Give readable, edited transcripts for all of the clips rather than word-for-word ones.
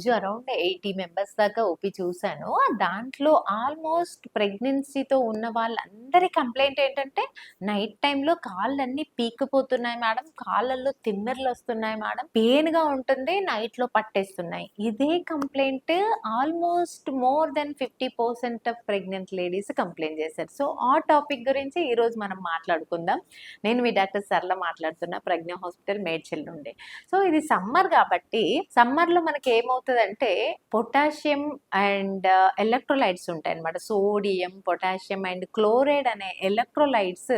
రోజు around 80 members దాకా OP చూసాను. దాంట్లో ఆల్మోస్ట్ ప్రెగ్నెన్సీతో ఉన్న వాళ్ళందరి కంప్లెయింట్ ఏంటంటే, నైట్ టైమ్‌లో కాళ్ళన్నీ పీక్కుపోతున్నాయి మేడం, కాళ్ళల్లో తిమ్మిర్లొస్తున్నాయి మేడం, పెయిన్‌గా ఉంటుంది, నైట్‌లో పట్టేస్తున్నాయి. ఇదే complaint almost more than 50% of pregnant ladies complaint చేశారు. సో, ఆ టాపిక్ గురించి ఈరోజు మనం మాట్లాడుకుందాం. నేను మీ డాక్టర్ సరళ మాట్లాడుతున్నా, ప్రజ్ఞ హాస్పిటల్ మేడ్చల్ నుండి. సో, ఇది సమ్మర్ కాబట్టి సమ్మర్‌లో మనకి ఏమవుతదంటే పొటాషియం అండ్ ఎలక్ట్రోలైట్స్ ఉంటాయన్నమాట. సోడియం, పొటాషియం అండ్ క్లోరైడ్ అనే ఎలక్ట్రోలైట్స్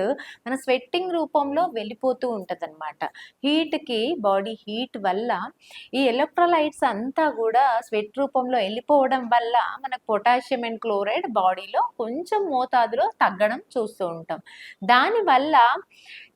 మన స్వెట్టింగ్ రూపంలో వెళ్ళిపోతూ ఉంటదన్నమాట. హీట్‌కి బాడీ హీట్ వల్ల ఈ ఎలక్ట్రోలైట్స్ అంతా గూడా స్వెట్ రూపంలో వెళ్ళిపోవడం వల్ల మనకు పొటాషియం అండ్ క్లోరైడ్ బాడీలో కొంచెం మోతాదులో తగ్గడం చూస్తూ ఉంటాం. దానివల్ల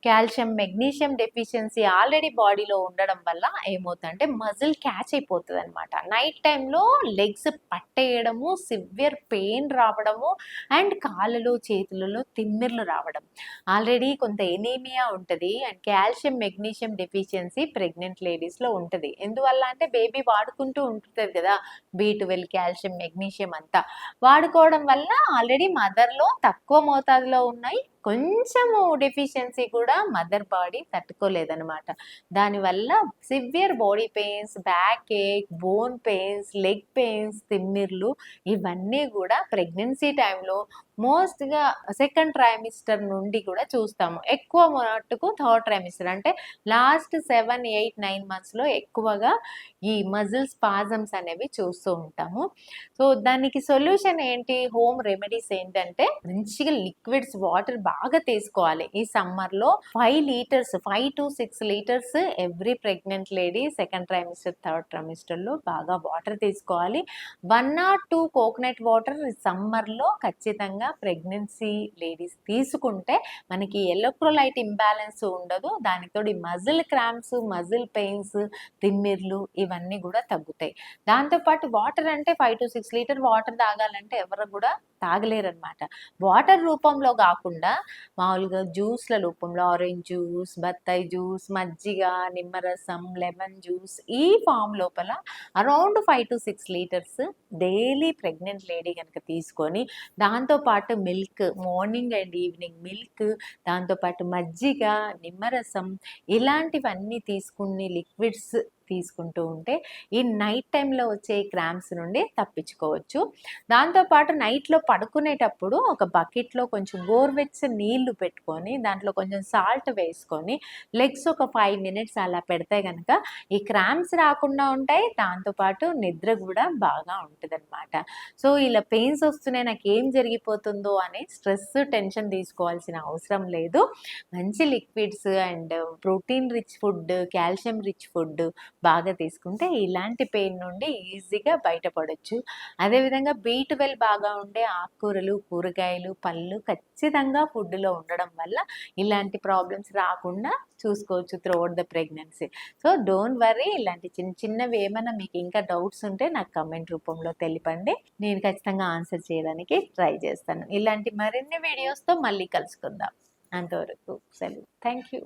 కాల్షియం, మెగ్నీషియం డెఫిషియన్సీ ఆల్రెడీ బాడీలో ఉండడం వల్ల ఏమవుతుందంటే మజిల్ క్యాచ్ అయిపోతదనమాట. నైట్ టైమ్‌లో లెగ్స్ పట్టేయడము, సివియర్ పెయిన్ రావడము అండ్ కాళ్ళలో, చేతులలో తిమ్మిర్లు రావడం. ఆల్రెడీ కొంత ఎనీమియా ఉంటది and calcium, magnesium deficiency pregnant లేడీస్‌లో ఉంటది. ఎందువల్ల అంటే బేబీ వాడుకుంటూ ఉంటది కదా! B12, కాల్షియం, మెగ్నీషియం అంతా. వాడుకోవడం వల్ల ఆల్రెడీ మదర్‌లో తక్కువ మోతాదులో ఉన్నాయి. కొంచెము డెఫిషియన్సీ కూడా మదర్ బాడీ తట్టుకోలేదనమాట. దానివల్ల severe body pains, back ache, bone pains, leg pains, తిమ్మిర్లు ఇవన్నీ కూడా ప్రెగ్నెన్సీ టైంలో మోస్ట్‌గా సెకండ్ ట్రైమిస్టర్ నుండి కూడా చూస్తాము. ఎక్కువ మట్టుకు థర్డ్ ట్రైమిస్టర్ అంటే లాస్ట్ 7, 8, 9 మంత్స్‌లో ఎక్కువగా ఈ మజిల్ స్పాజమ్స్ అనేవి చూస్తూ ఉంటాము. సో, దానికి సొల్యూషన్ ఏంటి? హోమ్ రెమెడీస్ ఏంటంటే మంచిగా లిక్విడ్స్ వాటర్ బాగా తీసుకోవాలి. ఈ సమ్మర్‌లో 5 to 6 litres every pregnant lady second trimester, third ట్రైమిస్టర్‌లో బాగా వాటర్ తీసుకోవాలి. 1 or 2 కోకోనట్ వాటర్ సమ్మర్‌లో ఖచ్చితంగా ప్రెగ్నెన్సీ లేడీస్ తీసుకుంటే మనకి ఎలక్ట్రోలైట్ ఇంబాలెన్స్ ఉండదు. దానికి తోడు ఈ మజిల్ క్రాంప్స్, మజిల్ పెయిన్స్, తిమ్మిర్లు ఇవన్నీ కూడా తగ్గుతాయి. దాంతో పాటు వాటర్ అంటే 5 to 6 లీటర్ వాటర్ తాగాలంటే ఎవరు కూడా తాగలేరనమాట. వాటర్ రూపంలో కాకుండా మామూలుగా జ్యూస్‌ల రూపంలో ఆరెంజ్ జ్యూస్, బత్తాయి జ్యూస్, మజ్జిగ, నిమ్మరసం, లెమన్ జ్యూస్ ఈ ఫామ్ లోపల around 5 to 6 litres daily pregnant lady గనుక తీసుకొని దాంతో పాటు milk, morning and evening milk, దాంతో పాటు మజ్జిగ, నిమ్మరసం ఇలాంటివన్నీ తీసుకుని లిక్విడ్స్ తీసుకుంటూ ఉంటే ఈ నైట్ టైంలో వచ్చే క్రాంప్స్ నుండి తప్పించుకోవచ్చు. దాంతోపాటు నైట్‌లో పడుకునేటప్పుడు ఒక బకెట్‌లో కొంచెం గోరువెచ్చని నీళ్లు పెట్టుకొని దాంట్లో కొంచెం సాల్ట్ వేసుకొని లెగ్స్ ఒక 5 మినిట్స్ అలా పెడితే గనక ఈ క్రాంప్స్ రాకుండా ఉంటాయి. దాంతోపాటు నిద్ర కూడా బాగా ఉంటదనమాట. సో, ఇలా పెయిన్స్ వస్తున్నాయి నాకేం జరిగిపోతుందో అని స్ట్రెస్, టెన్షన్ తీసుకోవాల్సిన అవసరం లేదు. మంచి liquids and protein rich food, calcium rich food బాగా తీసుకుంటే ఇలాంటి పెయిన్ నుండి ఈజీగా బయటపడొచ్చు. అదేవిధంగా B12 బాగా ఉండే ఆకుకూరలు, కూరగాయలు, పళ్ళు ఖచ్చితంగా ఫుడ్‌లో ఉండడం వల్ల ఇలాంటి ప్రాబ్లమ్స్ రాకుండా చూసుకోవచ్చు throughout the pregnancy. So, don't worry. ఇలాంటి చిన్న చిన్నవి ఏమైనా మీకు ఇంకా డౌట్స్ ఉంటే నాకు కామెంట్ రూపంలో తెలపండి. నేను ఖచ్చితంగా ఆన్సర్ చేయడానికి ట్రై చేస్తాను. ఇలాంటి మరిన్ని వీడియోస్‌తో మళ్ళీ కలుసుకుందాం. అంతవరకు సెలవు. Thank you.